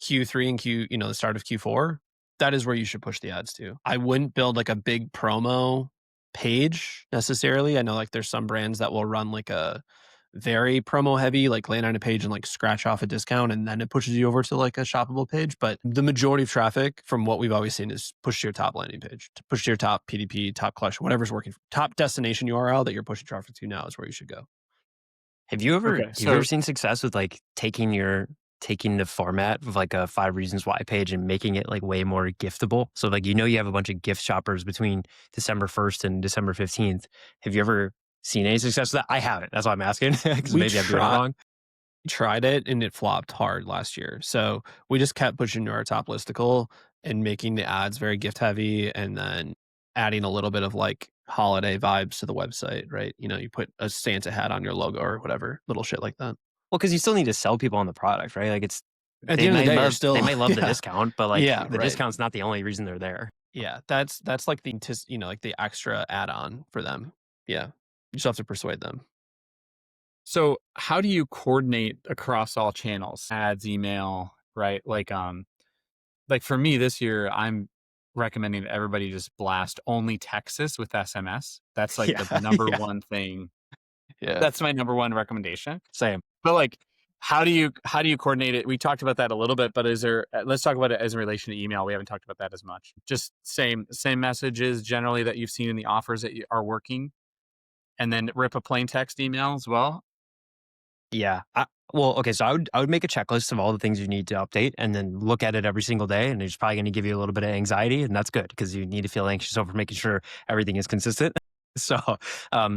Q3 and the start of Q4, that is where you should push the ads to. I wouldn't build like a big promo page necessarily. I know like there's some brands that will run like a very promo heavy, like land on a page and like scratch off a discount and then it pushes you over to like a shoppable page. But the majority of traffic from what we've always seen is push to your top landing page, to push to your top PDP, top collection, whatever's working. Top destination URL that you're pushing traffic to now is where you should go. Have you ever Okay, so seen success with like taking the format of like a 5 reasons why page and making it like way more giftable? So like you have a bunch of gift shoppers between December 1st and December 15th. Have you ever seen any success with that? I haven't. That's why I'm asking, because We maybe I'm doing it wrong. tried it and it flopped hard last year. So we just kept pushing to our top listicle and making the ads very gift heavy, and then adding a little bit of like holiday vibes to the website, right? You put a Santa hat on your logo or whatever, little shit like that. Well, because you still need to sell people on the product, right? Like At the end of the day, you're still they might love the yeah, discount, but like yeah, the right. discount's not the only reason they're there. Yeah, that's like like the extra add-on for them. Yeah. You still have to persuade them. So how do you coordinate across all channels? Ads, email, right? Like for me this year, I'm recommending that everybody just blast only Texas with SMS. That's like Yeah, the number yeah, one thing. Yeah. That's my number one recommendation. same. But like, how do you coordinate it? We talked about that a little bit, but let's talk about it as in relation to email. We haven't talked about that as much. Just same messages generally that you've seen in the offers that are working, and then rip a plain text email as well. Yeah. Well, okay. So I would make a checklist of all the things you need to update and then look at it every single day. And it's probably going to give you a little bit of anxiety. And that's good because you need to feel anxious over making sure everything is consistent. So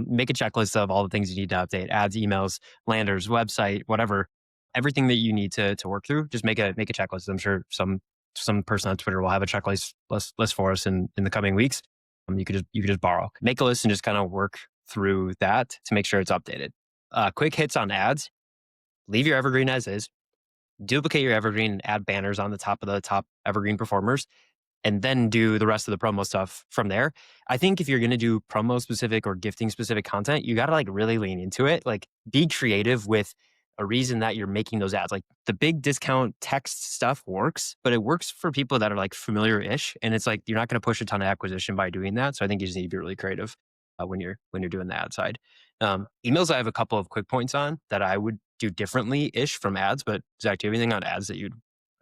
make a checklist of all the things you need to update: ads, emails, landers, website, whatever, everything that you need to work through. Just make a checklist. I'm sure some person on Twitter will have a checklist list for us in the coming weeks. You could just borrow, make a list, and just kind of work through that to make sure it's updated. Quick hits on ads: leave your evergreen as is, duplicate your evergreen and add banners on the top of the top evergreen performers, and then do the rest of the promo stuff from there. I think if you're going to do promo specific or gifting specific content, you got to like really lean into it. Like be creative with a reason that you're making those ads. Like the big discount text stuff works, but it works for people that are like familiar-ish. And it's like, you're not going to push a ton of acquisition by doing that. So I think you just need to be really creative when you're doing the ad side. Emails, I have a couple of quick points on that I would do differently-ish from ads, but Zach, do you have anything on ads that you'd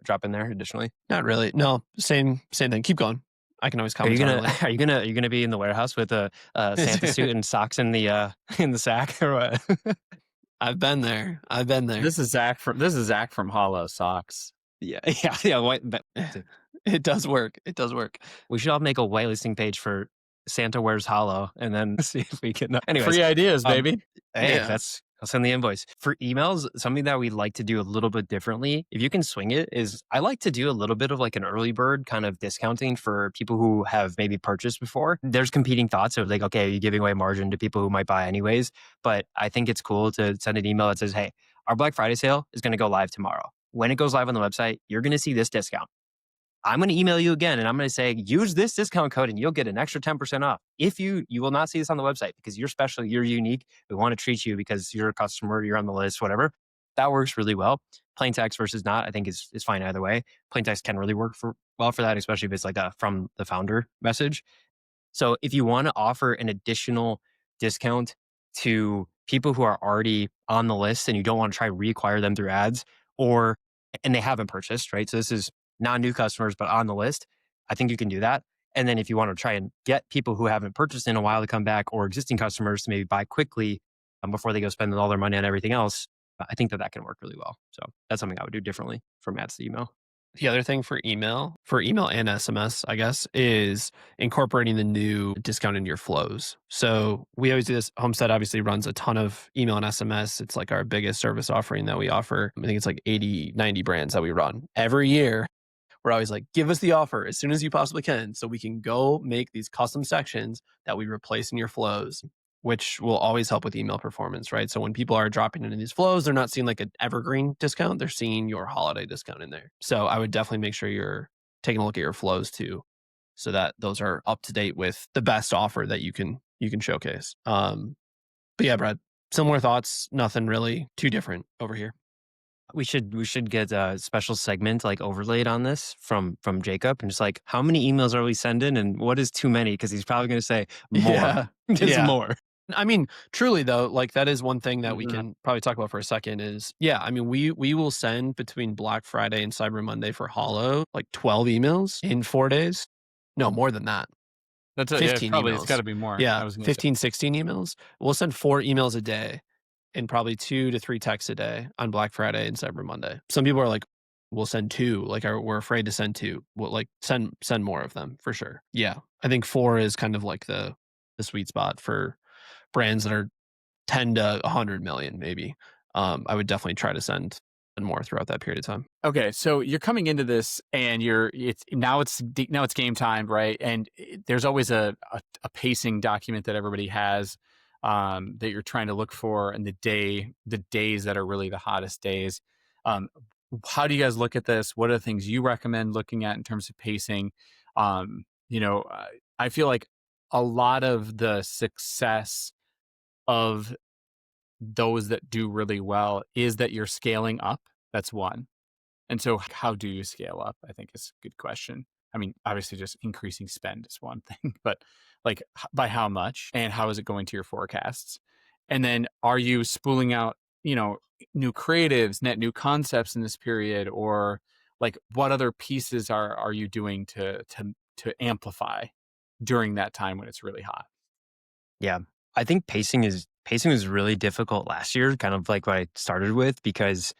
drop in there additionally? Not really. No, same thing. Keep going. I can always comment on it later. Are you gonna be in the warehouse with a Santa suit and socks in the sack or what? I've been there. This is Zach from Hollow Socks. Yeah. It does work. We should all make a whitelisting page for Santa Wears Hollow and then see if we can. Anyways, Free ideas, baby. Hey, Yeah. I'll send the invoice. For emails, something that we'd like to do a little bit differently, if you can swing it, is I like to do a little bit of like an early bird kind of discounting for people who have maybe purchased before. There's competing thoughts of like, okay, are you giving away margin to people who might buy anyways? But I think it's cool to send an email that says, hey, our Black Friday sale is going to go live tomorrow. When it goes live on the website, you're going to see this discount. I'm going to email you again and I'm going to say, use this discount code and you'll get an extra 10% off. If you will not see this on the website because you're special, you're unique. We want to treat you because you're a customer, you're on the list, whatever. That works really well. Plain text versus not, I think is fine either way. Plain text can really work well for that, especially if it's like a from the founder message. So if you want to offer an additional discount to people who are already on the list and you don't want to try to reacquire them through ads and they haven't purchased, right? So this is not new customers, but on the list, I think you can do that. And then if you want to try and get people who haven't purchased in a while to come back, or existing customers to maybe buy quickly before they go spend all their money on everything else, I think that can work really well. So that's something I would do differently from ads to email. The other thing for email and SMS, I guess, is incorporating the new discount into your flows. So we always do this. Homestead obviously runs a ton of email and SMS. It's like our biggest service offering that we offer. I think it's like 80, 90 brands that we run. Every year, we're always like, give us the offer as soon as you possibly can so we can go make these custom sections that we replace in your flows, which will always help with email performance, right? So when people are dropping into these flows, they're not seeing like an evergreen discount, they're seeing your holiday discount in there. So I would definitely make sure you're taking a look at your flows too, so that those are up to date with the best offer that you can showcase. But yeah, Brad, similar thoughts, nothing really too different over here. We should get a special segment like overlaid on this from Jacob, and just like, how many emails are we sending and what is too many? Because he's probably going to say more. Yeah. Just Yeah. more. I mean, truly though, like that is one thing that we Mhm. can probably talk about for a second is, yeah, I mean, we will send between Black Friday and Cyber Monday for Hollow, like 12 emails in 4 days. No, more than that. That's it. 15 Probably it's emails. got to be more. I Yeah, was gonna say. 15, 16 emails. We'll send 4 emails a day and probably 2 to 3 texts a day on Black Friday and Cyber Monday. Some people are like, we'll send 2, like we're afraid to send 2. We'll like send more of them for sure. Yeah. I think 4 is kind of like the sweet spot for brands that are 10 to 100 million maybe. I would definitely try to send more throughout that period of time. Okay, so you're coming into this, and it's game time, right? And there's always a pacing document that everybody has that you're trying to look for, and the days that are really the hottest days. How do you guys look at this? What are the things you recommend looking at in terms of pacing? You know, I feel like a lot of the success of those that do really well is that you're scaling up. That's one. And so how do you scale up? I think is a good question. I mean, obviously just increasing spend is one thing, but like by how much, and how is it going to your forecasts? And then are you spooling out, new creatives, net new concepts in this period, or like what other pieces are you doing to amplify during that time when it's really hot? Yeah. I think pacing was really difficult last year, kind of like what I started with, because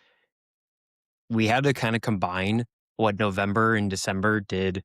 we had to kind of combine what November and December did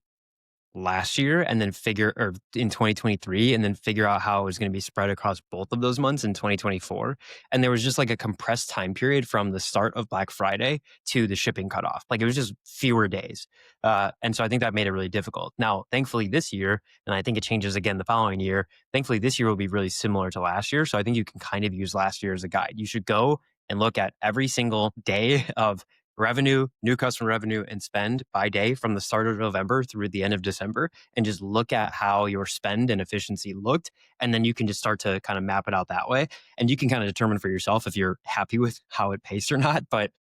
last year and then in 2023, and then figure out how it was going to be spread across both of those months in 2024. And there was just like a compressed time period from the start of Black Friday to the shipping cutoff. Like it was just fewer days. And so I think that made it really difficult. Now, thankfully this year, and I think it changes again the following year, thankfully this year will be really similar to last year. So I think you can kind of use last year as a guide. You should go and look at every single day of revenue, new customer revenue, and spend by day from the start of November through the end of December, and just look at how your spend and efficiency looked. And then you can just start to kind of map it out that way. And you can kind of determine for yourself if you're happy with how it paced or not. But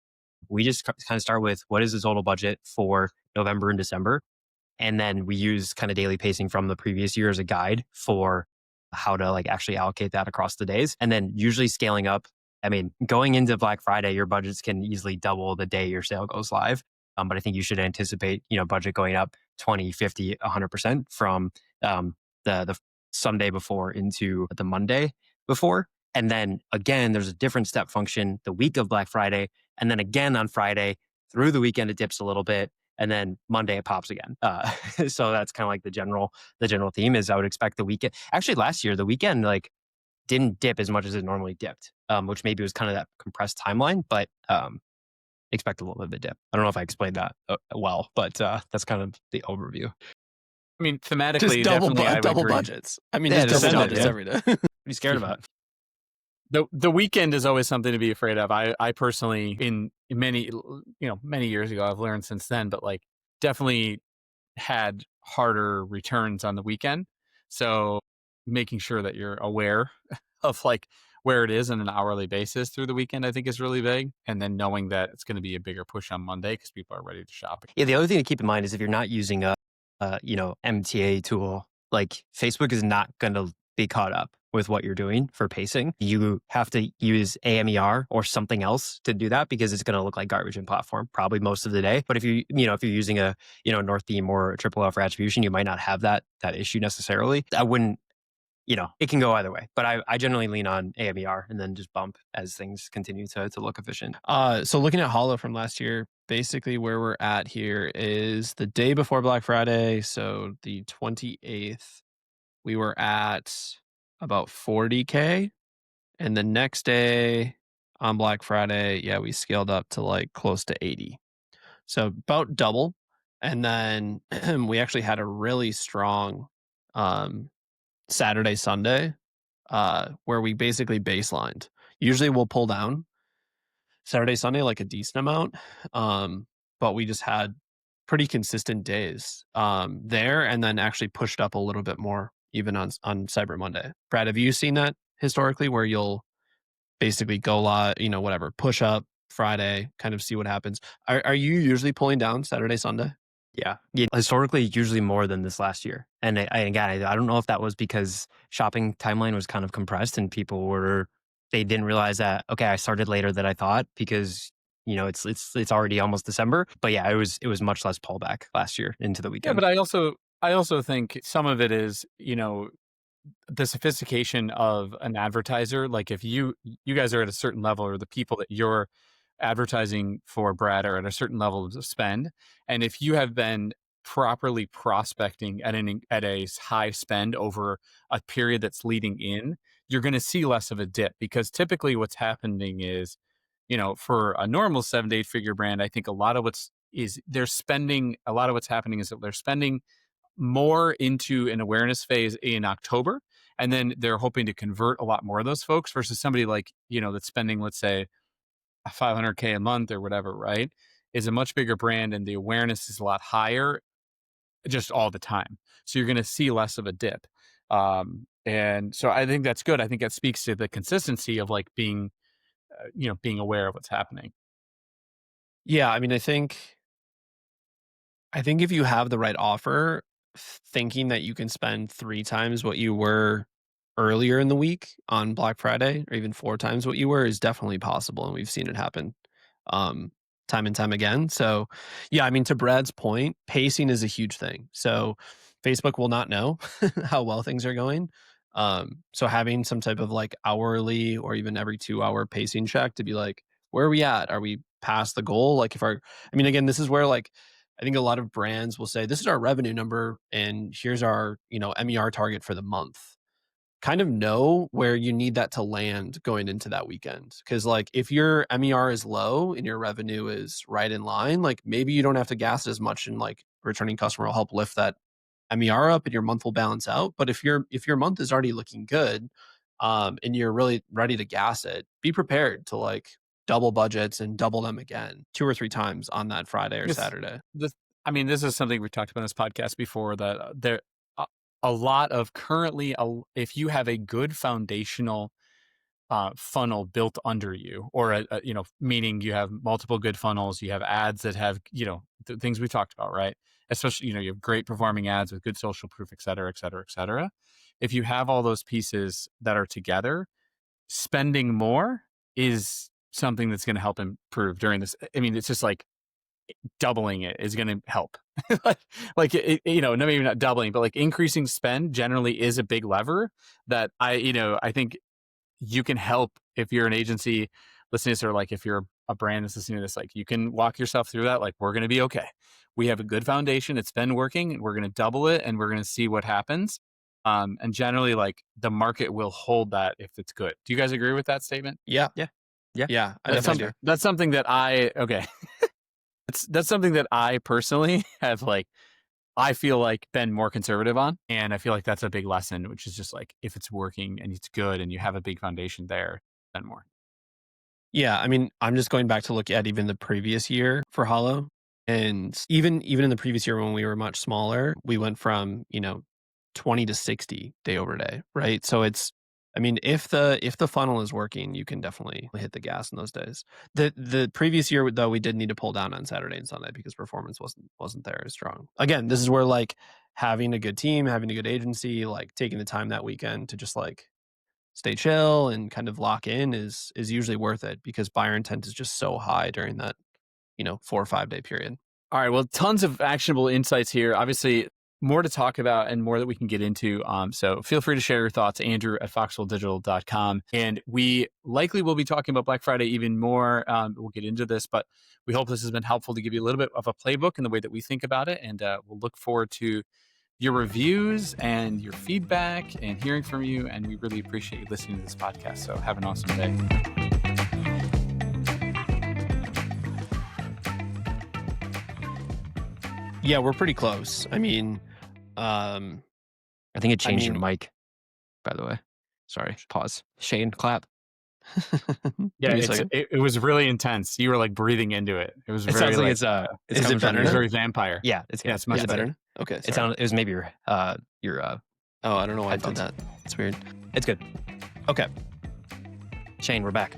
we just kind of start with, what is the total budget for November and December? And then we use kind of daily pacing from the previous year as a guide for how to like actually allocate that across the days. And then usually scaling up. I mean, going into Black Friday, your budgets can easily double the day your sale goes live. But I think you should anticipate, budget going up 20, 50, 100% from the Sunday before into the Monday before. And then again, there's a different step function the week of Black Friday. And then again on Friday through the weekend, it dips a little bit. And then Monday it pops again. So that's kind of like the general theme is I would expect the weekend. Actually, last year, the weekend, like, didn't dip as much as it normally dipped, which maybe was kind of that compressed timeline, but expect a little bit of a dip. I don't know if I explained that well, but that's kind of the overview. I mean, thematically, Just definitely I would double agree. budgets. I mean, Yeah, just just double send it, budgets yeah. every day. What are you scared about? The weekend is always something to be afraid of. I personally, in many years ago, I've learned since then, but like definitely had harder returns on the weekend. So making sure that you're aware of like where it is on an hourly basis through the weekend, I think is really big. And then knowing that it's going to be a bigger push on Monday because people are ready to shop. Yeah, the other thing to keep in mind is if you're not using a MTA tool, like Facebook is not going to be caught up. with what you're doing for pacing, you have to use AMER or something else to do that because it's going to look like garbage in platform probably most of the day. But if if you're using a, North Beam or a triple L for attribution, you might not have that issue necessarily. I wouldn't, it can go either way, but I generally lean on AMER and then just bump as things continue to look efficient. So looking at Hollow from last year, basically where we're at here is the day before Black Friday. So the 28th, we were at about 40K. And the next day on Black Friday, yeah, we scaled up to like close to 80. So about double. And then we actually had a really strong Saturday, Sunday, where we basically baselined. Usually we'll pull down Saturday, Sunday, like a decent amount. But we just had pretty consistent days there, and then actually pushed up a little bit more even on Cyber Monday. Brad, have you seen that historically where you'll basically go live, whatever, push up Friday, kind of see what happens? Are you usually pulling down Saturday, Sunday? Yeah. Historically, usually more than this last year. And again, I don't know if that was because shopping timeline was kind of compressed and they didn't realize that, okay, I started later than I thought because, it's already almost December. But yeah, it was much less pullback last year into the Yeah, weekend. but I also think some of it is, the sophistication of an advertiser. Like if you guys are at a certain level, or the people that you're advertising for, Brad, are at a certain level of spend, and if you have been properly prospecting at a high spend over a period that's leading in, you're going to see less of a dip, because typically what's happening is, for a normal 7 to 8 figure brand, I think a lot of what's happening is that they're spending more into an awareness phase in October, and then they're hoping to convert a lot more of those folks, versus somebody like, that's spending, let's say, 500K a month or whatever, right? Is a much bigger brand, and the awareness is a lot higher just all the time. So you're going to see less of a dip. And so I think that's good. I think that speaks to the consistency of like being, being aware of what's happening. Yeah, I mean, I think if you have the right offer, thinking that you can spend 3 times what you were earlier in the week on Black Friday, or even 4 times what you were, is definitely possible, and we've seen it happen, um, time and time again. So, yeah, I mean, to Brad's point, pacing is a huge thing. So, Facebook will not know how well things are going. So having some type of like hourly or even every 2-hour pacing check to be like, where are we at? Are we past the goal? Like I mean, again, this is where like I think a lot of brands will say, this is our revenue number and here's our, MER target for the month. Kind of know where you need that to land going into that weekend. Cause like if your MER is low and your revenue is right in line, like maybe you don't have to gas as much, and like returning customer will help lift that MER up and your month will balance out. But if your month is already looking good, and you're really ready to gas it, be prepared to like double budgets and double them again 2 or 3 times on that Friday or This, Saturday. this, I mean, this is something we talked about in this podcast before, that a lot of currently, if you have a good foundational funnel built under you, or meaning you have multiple good funnels, you have ads that have, the things we talked about, right? Especially, you have great performing ads with good social proof, et cetera, et cetera, et cetera. If you have all those pieces that are together, spending more is something that's going to help improve during this. I mean, it's just like doubling it is going to help. Maybe not doubling, but like increasing spend generally is a big lever that I think you can help if you're an agency listening to this, or like if you're a brand that's listening to this, like you can walk yourself through that. Like, we're going to be okay. We have a good foundation. It's been working, and we're going to double it, and we're going to see what happens. And generally, like, the market will hold that if it's good. Do you guys agree with that statement? Yeah. Yeah. Yeah. Yeah, I That's definitely do. that's something that that's something that I personally have, like, I feel like been more conservative on. And I feel like that's a big lesson, which is just like, if it's working and it's good and you have a big foundation there, then more. Yeah, I mean, I'm just going back to look at even the previous year for Hollow. And even in the previous year when we were much smaller, we went from, 20 to 60 day over day, right? So I mean, if the funnel is working, you can definitely hit the gas in those days. The previous year though, we did need to pull down on Saturday and Sunday because performance wasn't there as strong. Again, this is where like having a good team, having a good agency, like taking the time that weekend to just like stay chill and kind of lock in is usually worth it, because buyer intent is just so high during that, 4 or 5 day period. All right. Well, tons of actionable insights here. Obviously, more to talk about and more that we can get into. So feel free to share your thoughts, Andrew at foxwelldigital.com. And we likely will be talking about Black Friday even more. We'll get into this, but we hope this has been helpful to give you a little bit of a playbook in the way that we think about it. And we'll look forward to your reviews and your feedback and hearing from you. And we really appreciate you listening to this podcast. So have an awesome day. Yeah, we're pretty close. I mean, I think it changed your mic, by the way. Sorry, pause. Shane, clap. Yeah, Give me a second. it was really intense. You were like breathing into it. It was It very sounds like like, it's Is it better it was now? very vampire. Yeah, it's Yeah, it's much Is it better. better? Okay. It Sorry. sounded. It was maybe your Oh, I don't know why headphones. I did that. It's weird. It's good. Okay. Shane, we're back.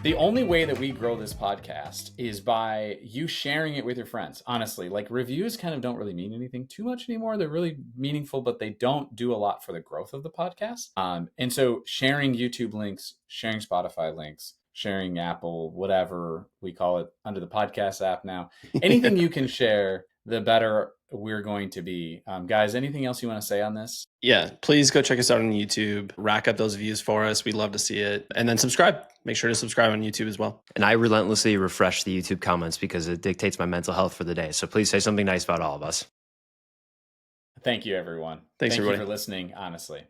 The only way that we grow this podcast is by you sharing it with your friends. Honestly, like reviews kind of don't really mean anything too much anymore. They're really meaningful, but they don't do a lot for the growth of the podcast. And so sharing YouTube links, sharing Spotify links, sharing Apple, whatever we call it under the podcast app now, anything you can share, the better we're going to be. Guys, anything else you want to say on this? Yeah, please go check us out on YouTube. Rack up those views for us. We'd love to see it. And then subscribe. Make sure to subscribe on YouTube as well. And I relentlessly refresh the YouTube comments because it dictates my mental health for the day. So please say something nice about all of us. Thank you, everyone. Thanks, Thank everybody. you for listening, honestly.